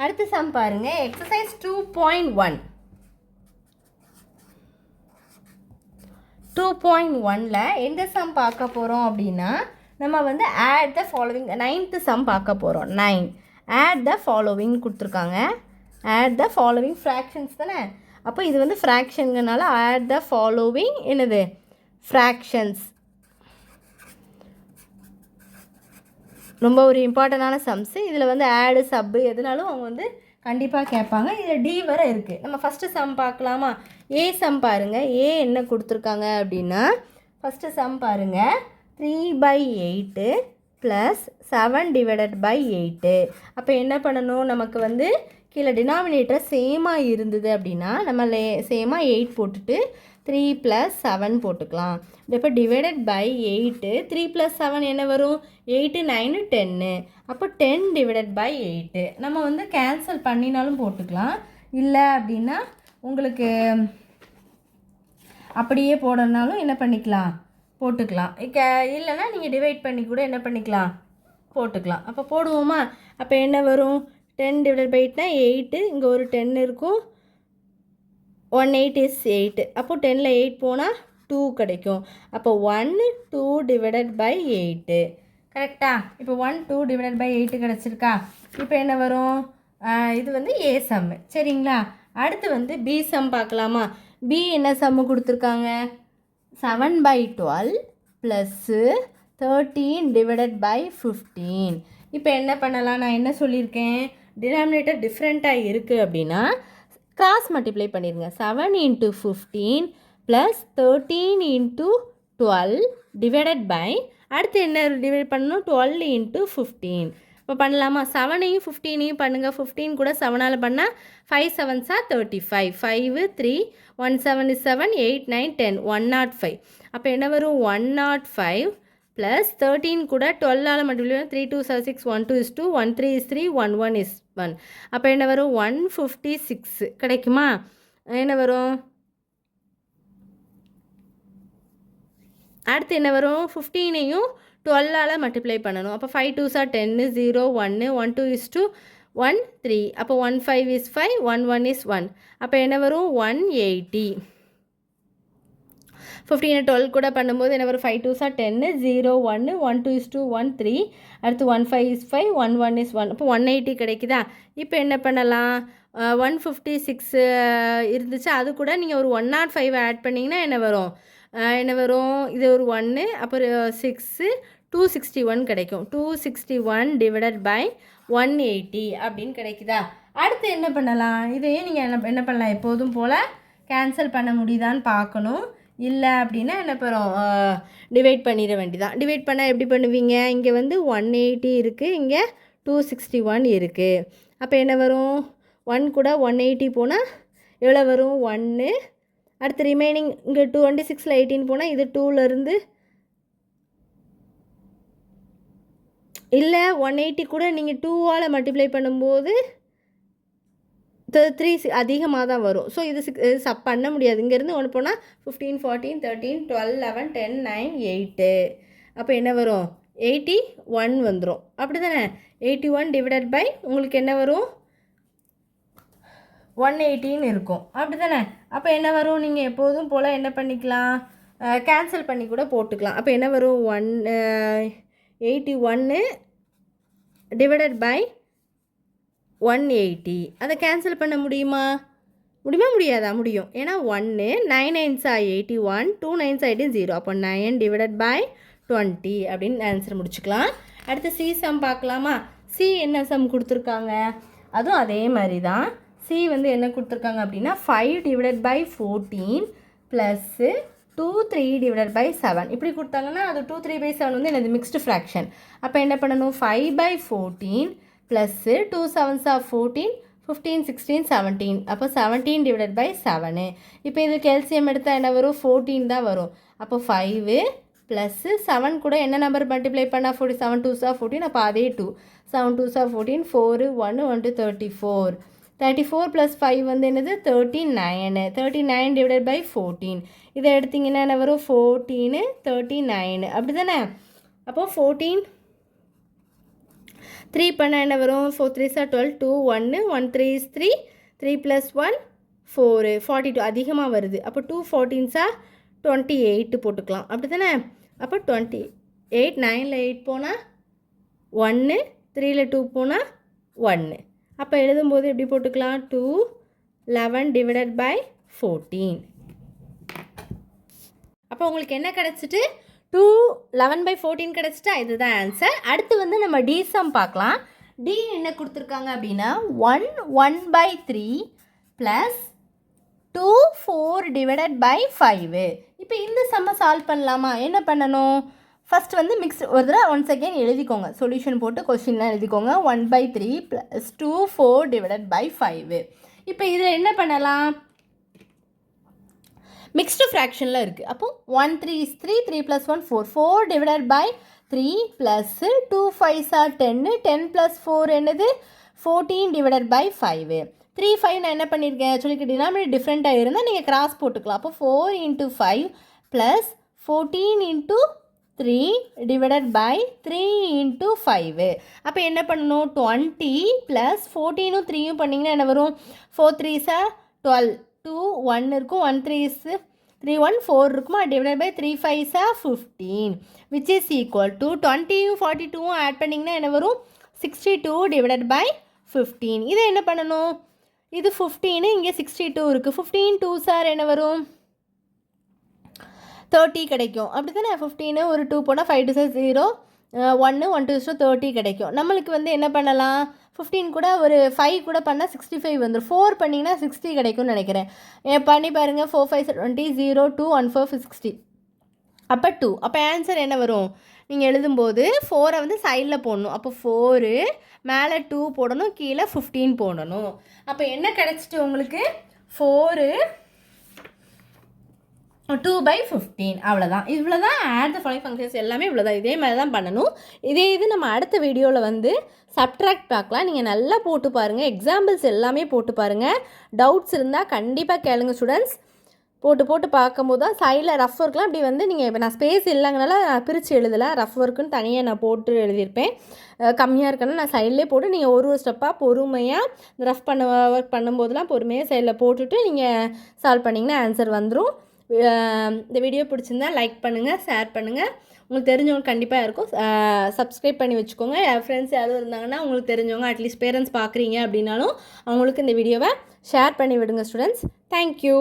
அடுத்த சம் பாருங்கள், எக்ஸசைஸ் 2.1. 2.1ல் எந்த சம் பார்க்க போகிறோம் அப்படின்னா, நம்ம வந்து add the following 9th some பார்க்க போகிறோம். 9 ஆட் த ஃபாலோவிங் கொடுத்துருக்காங்க. ஆட் த ஃபாலோவிங் ஃப்ராக்ஷன்ஸ் தானே. அப்போ இது வந்து ஃப்ராக்ஷனுங்கனால ஆட் த ஃபாலோவிங் என்னது ஃப்ராக்ஷன்ஸ். ரொம்ப ஒரு இம்பார்ட்டண்டான சம்ஸு. இதில் வந்து ஆடு சப்பு எதுனாலும் அவங்க வந்து கண்டிப்பாக கேட்பாங்க. இதில் டி வரை இருக்குது. நம்ம ஃபஸ்ட்டு சம் பார்க்கலாமா? ஏ சம் பாருங்கள். ஏ என்ன கொடுத்துருக்காங்க அப்படின்னா, ஃபஸ்ட்டு சம் பாருங்கள், 3/8 ப்ளஸ் 7/8. அப்போ என்ன பண்ணணும், நமக்கு வந்து கீழே டினாமினேட்டர் சேமாக இருந்தது அப்படின்னா நம்ம சேமாக 8 போட்டுட்டு 3 + 7 போட்டுக்கலாம். இப்போ டிவைடட் பை 8, 3 + 7 என்ன வரும்? 8, 9, 10. அப்போ 10/8. நம்ம வந்து கேன்சல் பண்ணினாலும் போட்டுக்கலாம். இல்லை அப்படின்னா உங்களுக்கு அப்படியே போடனாலும் என்ன பண்ணிக்கலாம், போட்டுக்கலாம். இல்லைன்னா நீங்கள் டிவைட் பண்ணி கூட என்ன பண்ணிக்கலாம், போட்டுக்கலாம். அப்போ போடுவோமா? அப்போ என்ன வரும்? 10/8னா 8, இங்கே ஒரு 10 இருக்கும். 1 8 is 8. அப்போ 10ல் 8 போனால் 2 கிடைக்கும். அப்போ 1 2/8. கரெக்டா? இப்போ 1 2/8 கிடச்சிருக்கா? இப்போ என்ன வரும்? இது வந்து ஏ சம்மு. சரிங்களா? அடுத்து வந்து பி சம் பார்க்கலாமா? பி என்ன சம்மு கொடுத்துருக்காங்க? 7/12 ப்ளஸ்ஸு 13/15. இப்போ என்ன பண்ணலாம்? நான் என்ன சொல்லியிருக்கேன், டினாமினேட்டர் டிஃப்ரெண்ட்டாக இருக்குது அப்படின்னா கிராஸ் மல்டிப்ளை பண்ணிடுங்க. 7 × 15 ப்ளஸ் 13 × 12 டிவைடட் பை, அடுத்து என்ன டிவைட் பண்ணணும், 12 × 15. இப்போ பண்ணலாமா? 7ஐயும் 15ஐயும் பண்ணுங்கள். 15 கூட 7ஆல் பண்ணால் 5 7s are 35. 5 3 1 7 is 7 8 9 10 105. அப்போ என்ன வரும்? 105 ப்ளஸ் 13 கூட 12ஆல் மல்டிப்ளை 3 2 7 6 1 2 is 2 1 3 is 3 1 1 is 1. அப்போ என்ன வரும்? 156 கிடைக்குமா? என்ன வரும்? அடுத்து என்ன வரும்? 15ஐயும் 12ஆல் மல்டிப்ளை பண்ணணும். அப்போ 5 2s are 10 0 1 1 2 is 2 1 3. அப்போ 1 5 is 5 1 1 is 1. அப்போ என்ன வரும்? 180. 15 12 கூட பண்ணும்போது என்ன வரும்? 5 2s are 10 0 1 1 2 is 2 1 3. அடுத்து 1 5 is 5 1 1 is 1. அப்போ 180 கிடைக்குதா? இப்போ என்ன பண்ணலாம்? 156 இருந்துச்சு, அது கூட நீங்கள் ஒரு 105 ஆட் பண்ணிங்கன்னா என்ன வரும்? என்ன வரும்? இது ஒரு 1, அப்புறம் 6 261 கிடைக்கும். 261 டிவைடட் பை 180 அப்படின்னு கிடைக்குதா? அடுத்து என்ன பண்ணலாம்? இதையே நீங்கள் என்ன பண்ணலாம், எப்போதும் போல் கேன்சல் பண்ண முடியுதான்னு பார்க்கணும். இல்லை அப்படின்னா என்ன பண்ணுறோம், டிவைட் பண்ணிட வேண்டியதான். டிவைட் பண்ணால் எப்படி பண்ணுவீங்க? இங்கே வந்து 180 இருக்குது, இங்கே 261 இருக்குது. அப்போ என்ன வரும்? 1 கூட 180 போனால் எவ்வளோ வரும்? 1. அடுத்து ரிமைனிங் இங்கே 26ல் 18 போனால் இது 2லேருந்து இல்லை 180 கூட நீங்கள் 2ஆல் மல்டிப்ளை பண்ணும்போது 3 அதிகமாக தான் வரும். ஸோ இது சப் பண்ண முடியாது. இங்கேருந்து ஒன்று போனால் 15 14 13 12 11 10 9 8. அப்போ என்ன வரும்? 81 வந்துடும். அப்படி தானே? 81 டிவைடட் பை உங்களுக்கு என்ன வரும்? 180ன்னு இருக்கும். அப்படி தானே? அப்போ என்ன வரும்? நீங்கள் எப்போதும் போல் என்ன பண்ணிக்கலாம், கேன்சல் பண்ணி கூட போட்டுக்கலாம். அப்போ என்ன வரும்? 81 டிவைடட் பை 180. அதை கேன்சல் பண்ண முடியுமா? முடியாதா? முடியும். ஏன்னா 1 9 9s are 81 2 9s are 18 0. அப்போ 9 டிவைடட் பை 20 அப்படின்னு ஆன்சர் முடிச்சுக்கலாம். அடுத்து சி சம் பார்க்கலாமா? சி என்ன சம் கொடுத்துருக்காங்க? அதுவும் அதே மாதிரி தான். சி வந்து என்ன கொடுத்துருக்காங்க அப்படின்னா 5 divided by 14 plus 2 3 divided by 7 இப்படி கொடுத்தாங்கன்னா அது 2 3 பை 7 வந்து எனது மிக்ஸ்டு ஃப்ராக்ஷன். அப்போ என்ன பண்ணணும்? 5/14 ப்ளஸ்ஸு 2 7s are 14 15 16 17. அப்போ 17 டிவைடட் பை 7. இப்போ இது கேல்சியம் எடுத்தால் என்ன வரும்? 14 தான் வரும். அப்போ 5 ப்ளஸ்ஸு 7 கூட என்ன நம்பர் மல்டிப்ளை பண்ணால் 7 2s are 14. அப்போ அதே 2 7 2s are 14 4 1 1 2 34. 34 + 5 வந்து என்னது? 39. 39 டிவைடட் பை 14. இதை எடுத்திங்கன்னா என்ன வரும்? 14 39 அப்படி தானே? அப்போது 14 3 பண்ணால் என்ன வரும்? 4 3 சார் 12, 2 1 1 3 is 3, 3 plus 1 4, 42 அதிகமாக வருது. அப்போ 2 14 சார் 28 போட்டுக்கலாம். அப்படி தானே? அப்போ 28 9ல் 8 போனால் 1, 3ல் 2 போனால் 1. அப்போ எழுதும்போது எப்படி போட்டுக்கலாம்? 2 11 divided by 14. அப்போ உங்களுக்கு என்ன கிடச்சிட்டு? 2 11 by 14 கிடச்சிட்டா? இதுதான் ஆன்சர். அடுத்து வந்து நம்ம டி சம் பார்க்கலாம். டி என்ன கொடுத்துருக்காங்க அப்படின்னா 1 1 by 3 ப்ளஸ் 2 4 divided by 5. இப்போ இந்த சம்மை சால்வ் பண்ணலாமா? என்ன பண்ணணும்? ஃபஸ்ட் வந்து ஒரு தடவை ஒன்ஸ் அகெயின் எழுதிக்கோங்க. சொல்யூஷன் போட்டு கொஸ்டின்லாம் எழுதிக்கோங்க. 1 by 3 ப்ளஸ் 2 4 divided by 5. இப்போ இதில் என்ன பண்ணலாம்? மிக்ஸ்டு ஃப்ராக்ஷனில் இருக்குது. அப்போ 1 3 is 3, 3 plus 1 4, 4 divided by 3 plus 2 5s are 10, 10 plus 4 என்னது? 14 divided by 5. 3 5 நான் என்ன பண்ணியிருக்கேன்? சொல்லிக்க டினாமினேட்டர் டிஃப்ரெண்ட்டாக இருந்தால் நீங்கள் கிராஸ் போட்டுக்கலாம். அப்போ 4 into 5 plus 14 into 3 divided by 3 into 5. அப்போ என்ன பண்ணணும்? 20 plus 14 3 பண்ணிங்கன்னா என்ன வரும்? 4 3s are 12, 2 1 இருக்கும், 1 3 is 3 1 4 இருக்குமா? Divide by 3 5s are 15, which is equal to 20யும் 42வும் ஆட் பண்ணிங்கன்னா என்ன வரும்? 62 divided by 15. இதை என்ன பண்ணணும்? இது 15, இங்கே 62 இருக்குது. 15 2s are என்ன வரும்? 30 கிடைக்கும். அப்படி தானே? 15 ஒரு 2 போனால் 5 2 0, 1 1 2 30 கிடைக்கும். நம்மளுக்கு வந்து என்ன பண்ணலாம்? 15 கூட ஒரு 5 கூட பண்ணால் 65 வந்துடும். 4 பண்ணிங்கன்னா 60 கிடைக்கும்னு நினைக்கிறேன். பண்ணி பாருங்கள். 4 5 20 0 2 1 4 60. அப்போ 2. அப்போ ஆன்சர் என்ன வரும்? நீங்கள் எழுதும்போது 4 வந்து சைடில் போடணும். அப்போ 4 மேலே 2 போடணும், கீழே 15 போடணும். அப்போ என்ன கிடச்சிட்டு உங்களுக்கு? 4 2 by 15. அவ்வளோதான். இவ்வளோ தான் ஆட் த ஃபாலோயிங் ஃபங்க்ஷன்ஸ் எல்லாமே இவ்வளோ தான். இதே மாதிரி தான் பண்ணணும். இது நம்ம அடுத்த வீடியோவில் வந்து சப்ட்ராக்ட் பார்க்கலாம். நீங்கள் நல்லா போட்டு பாருங்கள். எக்ஸாம்பிள்ஸ் எல்லாமே போட்டு பாருங்கள். டவுட்ஸ் இருந்தால் கண்டிப்பாக கேளுங்க ஸ்டூடெண்ட்ஸ். போட்டு பார்க்கும்போது தான் சைடில் ரஃப் ஒர்க்லாம் இப்படி வந்து நீங்கள் இப்போ நான் ஸ்பேஸ் இல்லைங்கனால நான் பிரித்து எழுதலை. ரஃப் ஒர்க்குன்னு தனியாக நான் போட்டு எழுதியிருப்பேன். கம்மியாக இருக்குன்னா நான் சைட்லேயே போட்டு நீங்கள் ஒரு ஸ்டெப்பாக பொறுமையாக இந்த ரஃப் ஒர்க் பண்ணும்போதெல்லாம் பொறுமையாக சைடில் போட்டுட்டு நீங்கள் சால்வ் பண்ணிங்கன்னா ஆன்சர் வந்துடும். இந்த வீடியோ பிடிச்சிருந்தா லைக் பண்ணுங்கள், ஷேர் பண்ணுங்கள். உங்களுக்கு தெரிஞ்சவங்க கண்டிப்பாக இருக்கும். சப்ஸ்கிரைப் பண்ணி வச்சுக்கோங்க. என் ஃப்ரெண்ட்ஸ் யாரும் இருந்தாங்கன்னா உங்களுக்கு தெரிஞ்சவங்க அட்லீஸ்ட் பேரண்ட்ஸ் பார்க்குறீங்க அப்படின்னாலும் அவங்களுக்கு இந்த வீடியோவை ஷேர் பண்ணி விடுங்க ஸ்டூடெண்ட்ஸ். தேங்க்யூ.